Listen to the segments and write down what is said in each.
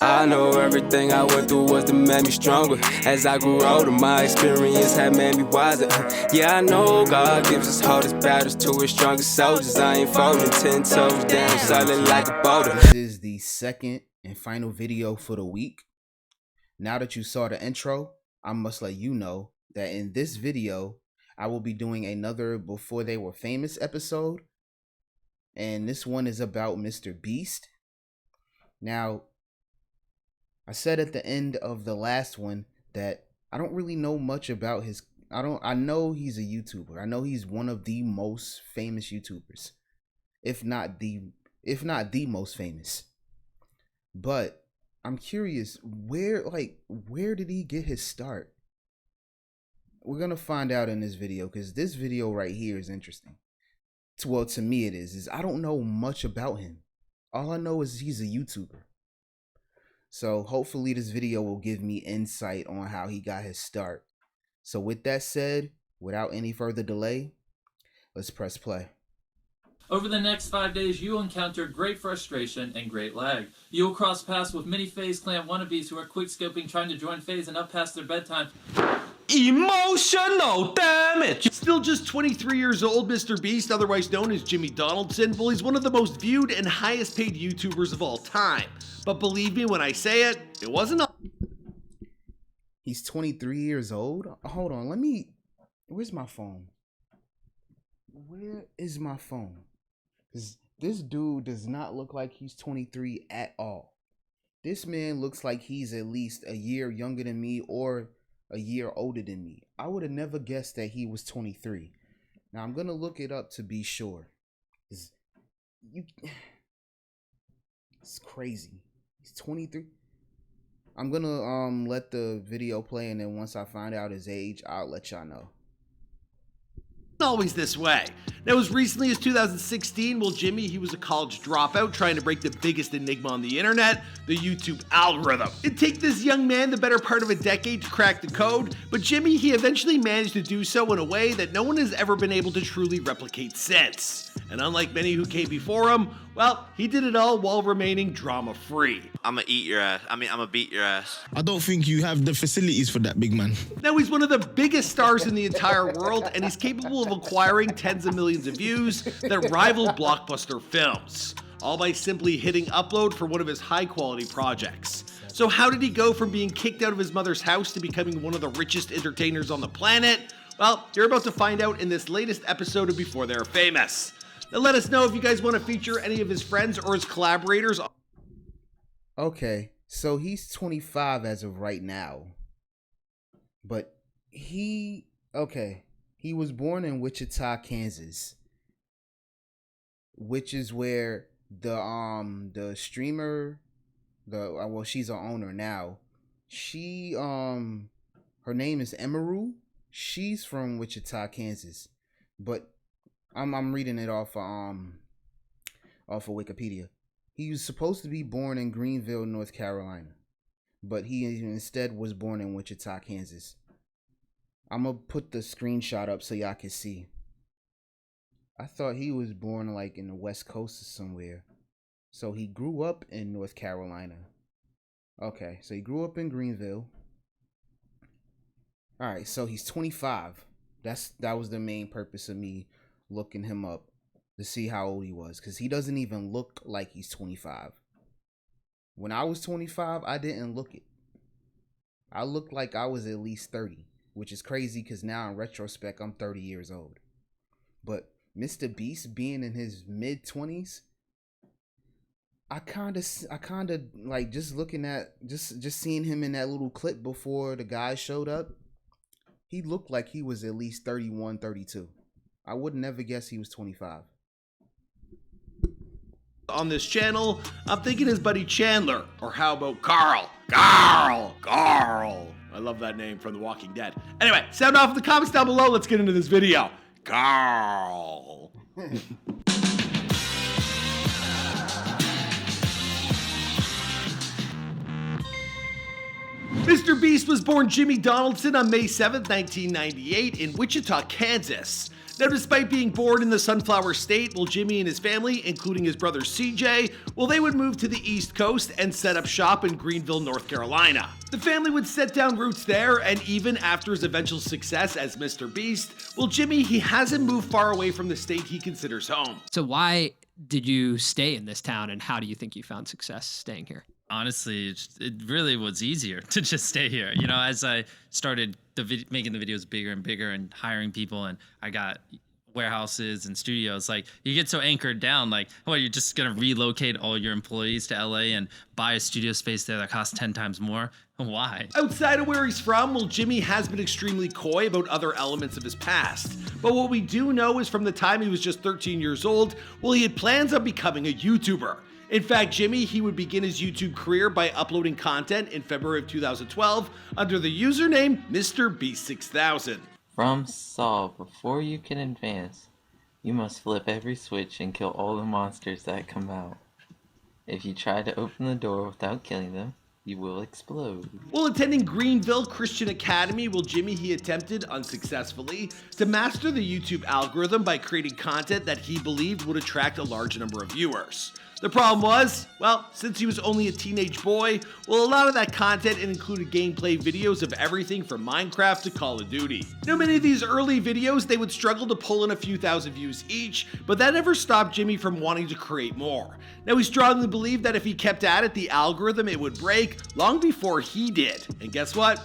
I know everything I went through was to make me stronger. As I grew older, my experience had made me wiser. Yeah, I know God gives us hardest battles to his strongest soldiers. I ain't folding 10 toes down, solid like a boulder. This is the second and final video for the week. Now that you saw the intro, I must let you know that in this video, I will be doing another Before They Were Famous episode. And this one is about Mr. Beast. Now, I said at the end of the last one that I don't really know much about his. I know he's a YouTuber. I know he's one of the most famous YouTubers, if not the most famous. But I'm curious, where did he get his start? We're gonna find out in this video, because this video right here is interesting. Well, to me it is I don't know much about him. All I know is he's a YouTuber. So hopefully this video will give me insight on how he got his start. So with that said, without any further delay, let's press play. Over the next 5 days, you will encounter great frustration and great lag. You will cross paths with many FaZe Clan wannabes who are quick-scoping trying to join FaZe and up past their bedtime. Emotional damage! Still just 23 years old, Mr. Beast, otherwise known as Jimmy Donaldson, well, he's one of the most viewed and highest paid YouTubers of all time. But believe me when I say it, it wasn't all. He's 23 years old? Hold on, where's my phone? Where is my phone? Because this dude does not look like he's 23 at all. This man looks like he's at least a year younger than me or a year older than me. I would have never guessed that he was 23. Now I'm gonna look it up to be sure. It's crazy. He's 23. I'm gonna let the video play, and then once I find out his age, I'll let y'all know. Always this way. Now, as recently as 2016, well, Jimmy, he was a college dropout trying to break the biggest enigma on the internet, the YouTube algorithm. It'd take this young man the better part of a decade to crack the code, but Jimmy, he eventually managed to do so in a way that no one has ever been able to truly replicate since. And unlike many who came before him, well, he did it all while remaining drama-free. I'ma eat your ass. I'ma beat your ass. I don't think you have the facilities for that, big man. Now, he's one of the biggest stars in the entire world, and he's capable of acquiring tens of millions of views that rival blockbuster films, all by simply hitting upload for one of his high-quality projects. So how did he go from being kicked out of his mother's house to becoming one of the richest entertainers on the planet? Well, you're about to find out in this latest episode of Before They're Famous. Now let us know if you guys want to feature any of his friends or his collaborators. Okay, so he's 25 as of right now. But he was born in Wichita, Kansas, which is where the streamer, well, she's an owner now. She her name is Emerald. She's from Wichita, Kansas, but I'm reading it off of Wikipedia. He was supposed to be born in Greenville, North Carolina, but he instead was born in Wichita, Kansas. I'm gonna put the screenshot up so y'all can see. I thought he was born like in the West Coast or somewhere. So he grew up in North Carolina. Okay, so he grew up in Greenville. Alright, so he's 25. That was the main purpose of me looking him up to see how old he was, because he doesn't even look like he's 25. When I was 25, I didn't look it. I looked like I was at least 30, which is crazy because now in retrospect, I'm 30 years old. But Mr. Beast being in his mid-20s, I kind of like just looking at, just seeing him in that little clip before the guy showed up, he looked like he was at least 31, 32. I would never guess he was 25. On this channel, I'm thinking his buddy Chandler, or how about Carl? Carl! I love that name from The Walking Dead. Anyway, sound off in the comments down below. Let's get into this video. Carl! Mr. Beast was born Jimmy Donaldson on May 7th, 1998 in Wichita, Kansas. Now, despite being born in the Sunflower State, Jimmy and his family, including his brother CJ, they would move to the East Coast and set up shop in Greenville, North Carolina. The family would set down roots there, and even after his eventual success as Mr. Beast, Jimmy, he hasn't moved far away from the state he considers home. So why did you stay in this town, and how do you think you found success staying here? Honestly, it really was easier to just stay here. You know, as I started making the videos bigger and bigger and hiring people, and I got warehouses and studios, like, you get so anchored down, like, well, you're just gonna relocate all your employees to LA and buy a studio space there that costs 10 times more? Why? Outside of where he's from, Jimmy has been extremely coy about other elements of his past. But what we do know is from the time he was just 13 years old, he had plans on becoming a YouTuber. In fact, Jimmy, he would begin his YouTube career by uploading content in February of 2012 under the username MrBeast6000. From Saul, before you can advance, you must flip every switch and kill all the monsters that come out. If you try to open the door without killing them, you will explode. While attending Greenville Christian Academy, Jimmy, he attempted, unsuccessfully, to master the YouTube algorithm by creating content that he believed would attract a large number of viewers. The problem was, since he was only a teenage boy, a lot of that content included gameplay videos of everything from Minecraft to Call of Duty. Now, many of these early videos, they would struggle to pull in a few thousand views each, but that never stopped Jimmy from wanting to create more. Now, he strongly believed that if he kept at it, the algorithm, it would break long before he did. And guess what?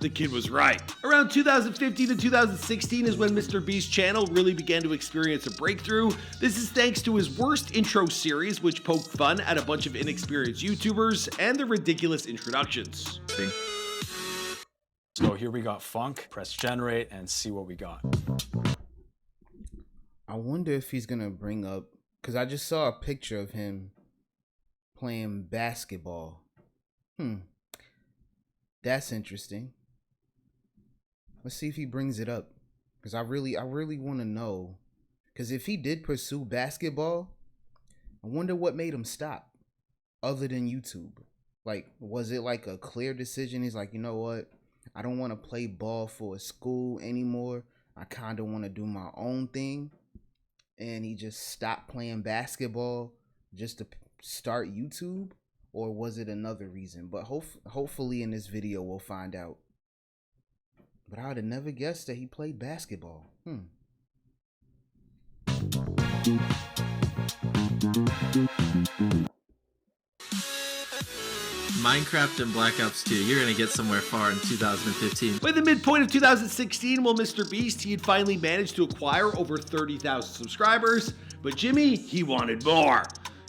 The kid was right. Around 2015 to 2016 is when Mr. Beast's channel really began to experience a breakthrough. This is thanks to his worst intro series, which poked fun at a bunch of inexperienced YouTubers and their ridiculous introductions. So here we got funk, press generate and see what we got. I wonder if he's gonna bring up, because I just saw a picture of him playing basketball. That's interesting. Let's see if he brings it up, because I really want to know, because if he did pursue basketball, I wonder what made him stop other than YouTube. Like, was it like a clear decision? He's like, you know what? I don't want to play ball for a school anymore. I kind of want to do my own thing. And he just stopped playing basketball just to start YouTube? Or was it another reason? But hopefully in this video we'll find out. But I would have never guessed that he played basketball. Minecraft and Black Ops 2, you're gonna get somewhere far in 2015. By the midpoint of 2016, Mr. Beast, he had finally managed to acquire over 30,000 subscribers, but Jimmy, he wanted more.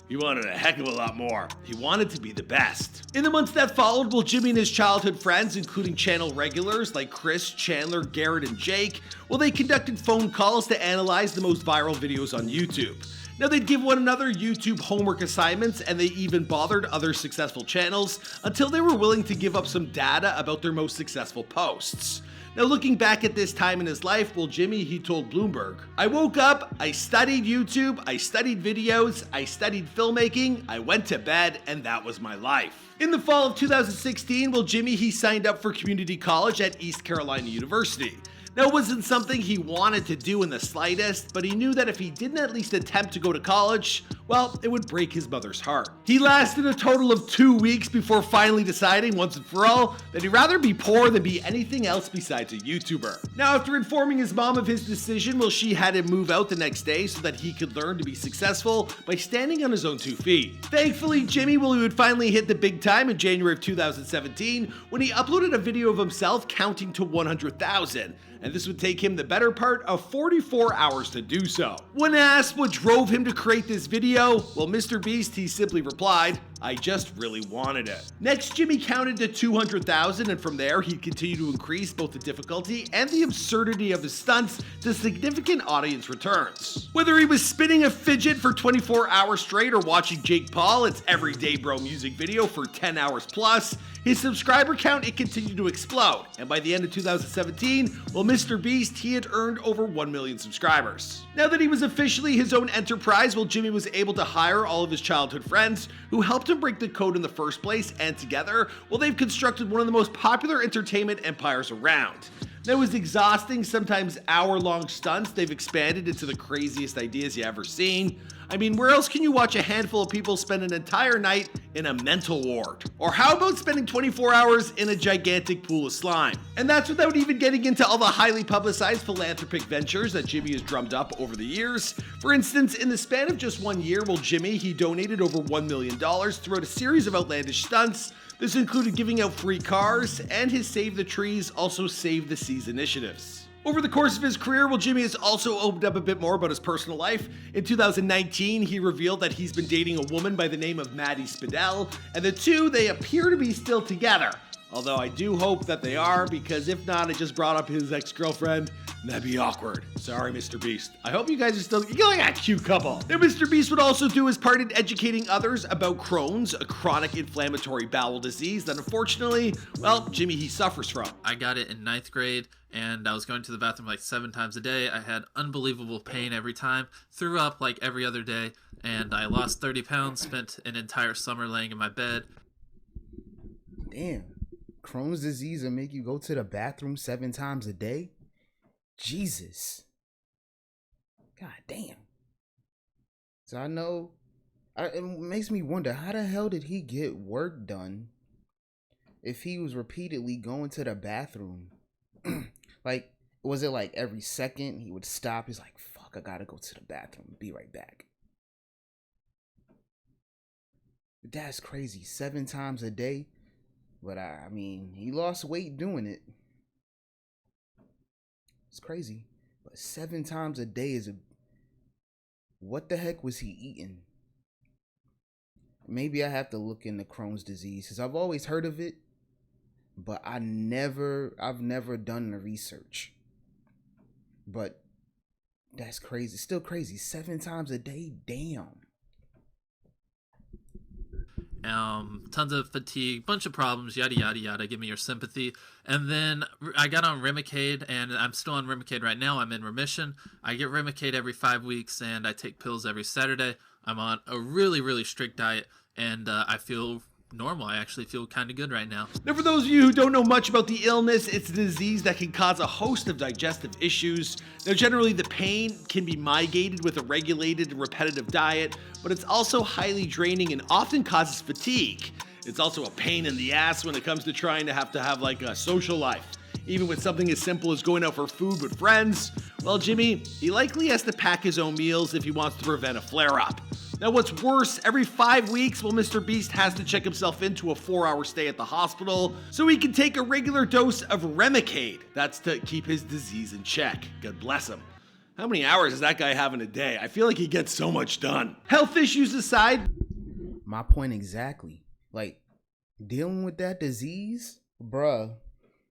He wanted a heck of a lot more. He wanted to be the best. In the months that followed, Jimmy and his childhood friends, including channel regulars like Chris, Chandler, Garrett, and Jake, they conducted phone calls to analyze the most viral videos on YouTube. Now, they'd give one another YouTube homework assignments, and they even bothered other successful channels until they were willing to give up some data about their most successful posts. Now, looking back at this time in his life, Jimmy, he told Bloomberg, "I woke up, I studied YouTube, I studied videos, I studied filmmaking, I went to bed, and that was my life." In the fall of 2016, Jimmy, he signed up for community college at East Carolina University. Now, it wasn't something he wanted to do in the slightest, but he knew that if he didn't at least attempt to go to college, it would break his mother's heart. He lasted a total of 2 weeks before finally deciding once and for all that he'd rather be poor than be anything else besides a YouTuber. Now, after informing his mom of his decision, she had him move out the next day so that he could learn to be successful by standing on his own 2 feet. Thankfully, Jimmy, he would finally hit the big time in January of 2017 when he uploaded a video of himself counting to 100,000. And this would take him the better part of 44 hours to do so. When asked what drove him to create this video, Mr. Beast, he simply replied, "I just really wanted it." Next, Jimmy counted to 200,000, and from there, he'd continue to increase both the difficulty and the absurdity of his stunts to significant audience returns. Whether he was spinning a fidget for 24 hours straight or watching Jake Paul, its Everyday Bro music video for 10 hours plus, his subscriber count, it continued to explode. And by the end of 2017, Mr. Beast, he had earned over 1 million subscribers. Now that he was officially his own enterprise, Jimmy was able to hire all of his childhood friends who helped him break the code in the first place, and together, they've constructed one of the most popular entertainment empires around. That was exhausting, sometimes hour-long stunts they've expanded into the craziest ideas you ever seen. I mean, where else can you watch a handful of people spend an entire night in a mental ward? Or how about spending 24 hours in a gigantic pool of slime? And that's without even getting into all the highly publicized philanthropic ventures that Jimmy has drummed up over the years. For instance, in the span of just 1 year, Jimmy, he donated over $1 million throughout a series of outlandish stunts. This included giving out free cars, and his Save the Trees, also Save the Seas initiatives. Over the course of his career, Jimmy has also opened up a bit more about his personal life. In 2019, he revealed that he's been dating a woman by the name of Maddie Spadell, and the two, they appear to be still together. Although I do hope that they are, because if not, it just brought up his ex-girlfriend. That'd be awkward. Sorry, Mr. Beast. I hope you guys are still, you're like a cute couple. And Mr. Beast would also do his part in educating others about Crohn's, a chronic inflammatory bowel disease that unfortunately, well, Jimmy, he suffers from. I got it in 9th grade, and I was going to the bathroom like 7 times a day. I had unbelievable pain every time, threw up like every other day, and I lost 30 pounds, spent an entire summer laying in my bed. Damn. Crohn's disease will make you go to the bathroom 7 times a day? Jesus. God damn. So I know, it makes me wonder, how the hell did he get work done if he was repeatedly going to the bathroom? Like, was it like every second he would stop? He's like, fuck, I gotta go to the bathroom. Be right back. That's crazy. 7 times a day. But I mean, he lost weight doing it. It's crazy. But 7 times a day is what the heck was he eating? Maybe I have to look into Crohn's disease, because I've always heard of it, but I've never done the research. But that's crazy. Still crazy. 7 times a day. Damn. Tons of fatigue, bunch of problems, yada yada yada. Give me your sympathy. And then I got on Remicade, and I'm still on Remicade right now. I'm in remission. I get Remicade every 5 weeks, and I take pills every Saturday. I'm on a really strict diet, and I feel normal. I actually feel kind of good right now. Now, for those of you who don't know much about the illness, it's a disease that can cause a host of digestive issues. Now, generally, the pain can be mitigated with a regulated and repetitive diet, but it's also highly draining and often causes fatigue. It's also a pain in the ass when it comes to trying to have like a social life. Even with something as simple as going out for food with friends, well, Jimmy, he likely has to pack his own meals if he wants to prevent a flare-up. Now, what's worse, every 5 weeks, Mr. Beast has to check himself into a 4-hour stay at the hospital so he can take a regular dose of Remicade. That's to keep his disease in check. God bless him. How many hours does that guy have in a day? I feel like he gets so much done. Health issues aside. My point exactly. Like, dealing with that disease, bruh,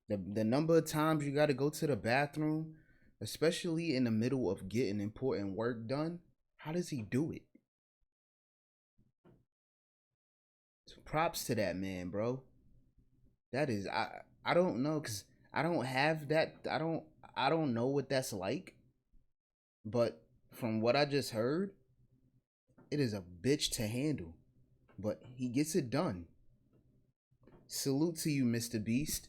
the number of times you got to go to the bathroom, especially in the middle of getting important work done, how does he do it? Props to that man, bro. That is, I don't know, because I don't have that. I don't know what that's like. But from what I just heard, it is a bitch to handle. But he gets it done. Salute to you, Mr. Beast.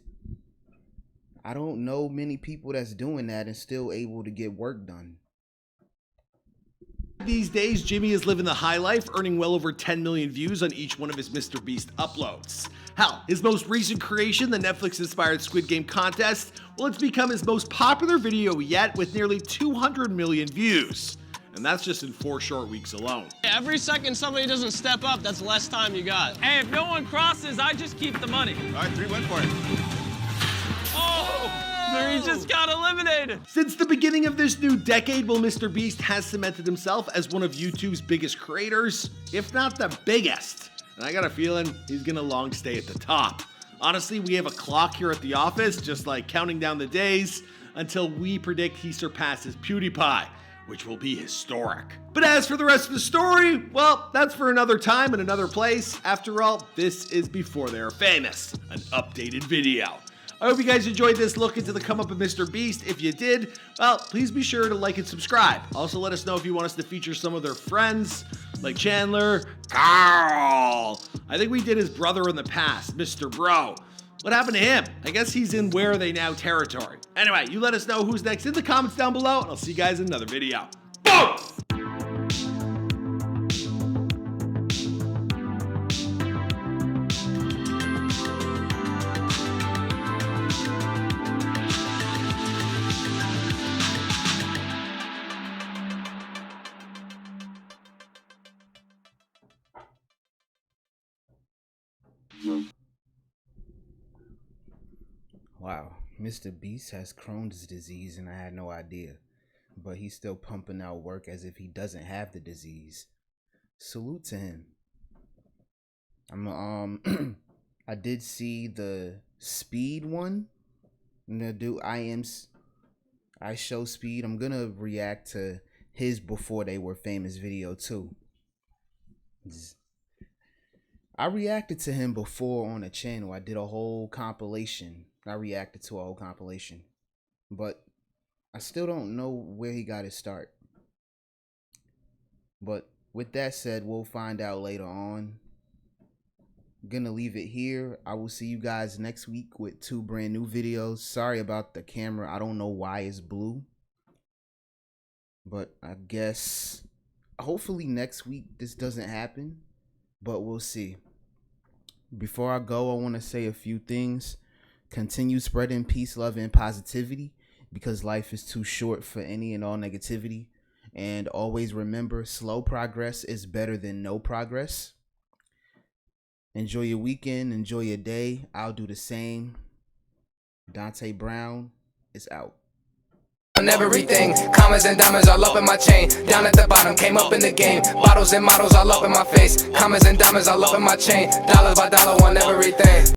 I don't know many people that's doing that and still able to get work done. These days, Jimmy is living the high life, earning well over 10 million views on each one of his Mr. Beast uploads. Hell, his most recent creation, the Netflix-inspired Squid Game contest, well, it's become his most popular video yet with nearly 200 million views. And that's just in 4 short weeks alone. Every second somebody doesn't step up, that's less time you got. Hey, if no one crosses, I just keep the money. All right, 3 went for it. Oh! He just got eliminated. Since the beginning of this new decade, Mr. Beast has cemented himself as one of YouTube's biggest creators, if not the biggest. And I got a feeling he's gonna long stay at the top. Honestly, we have a clock here at the office, just like counting down the days until we predict he surpasses PewDiePie, which will be historic. But as for the rest of the story, well, that's for another time and another place. After all, this is before they are famous, an updated video. I hope you guys enjoyed this look into the come up of Mr. Beast. If you did, well, please be sure to like and subscribe. Also, let us know if you want us to feature some of their friends, like Chandler, Carl. I think we did his brother in the past, Mr. Bro. What happened to him? I guess he's in Where Are They Now territory. Anyway, you let us know who's next in the comments down below, and I'll see you guys in another video. Boom! Wow, Mr. Beast has Crohn's disease and I had no idea. But he's still pumping out work as if he doesn't have the disease. Salute to him. I did see the Speed one. I'm gonna do I Show Speed. I'm gonna react to his Before They Were Famous video too. I reacted to him before on the channel. I did a whole compilation. I reacted to a whole compilation. But I still don't know where he got his start. But with that said, we'll find out later on. I'm gonna leave it here. I will see you guys next week with 2 brand new videos. Sorry about the camera. I don't know why it's blue. But I guess hopefully next week this doesn't happen. But we'll see. Before I go, I want to say a few things. Continue spreading peace, love, and positivity, because life is too short for any and all negativity. And always remember, slow progress is better than no progress. Enjoy your weekend. Enjoy your day. I'll do the same. Dante Brown is out. On everything, commas and diamonds all up in my chain. Down at the bottom, came up in the game. Bottles and models all up in my face. Commas and diamonds all up in my chain. Dollar by dollar on everything.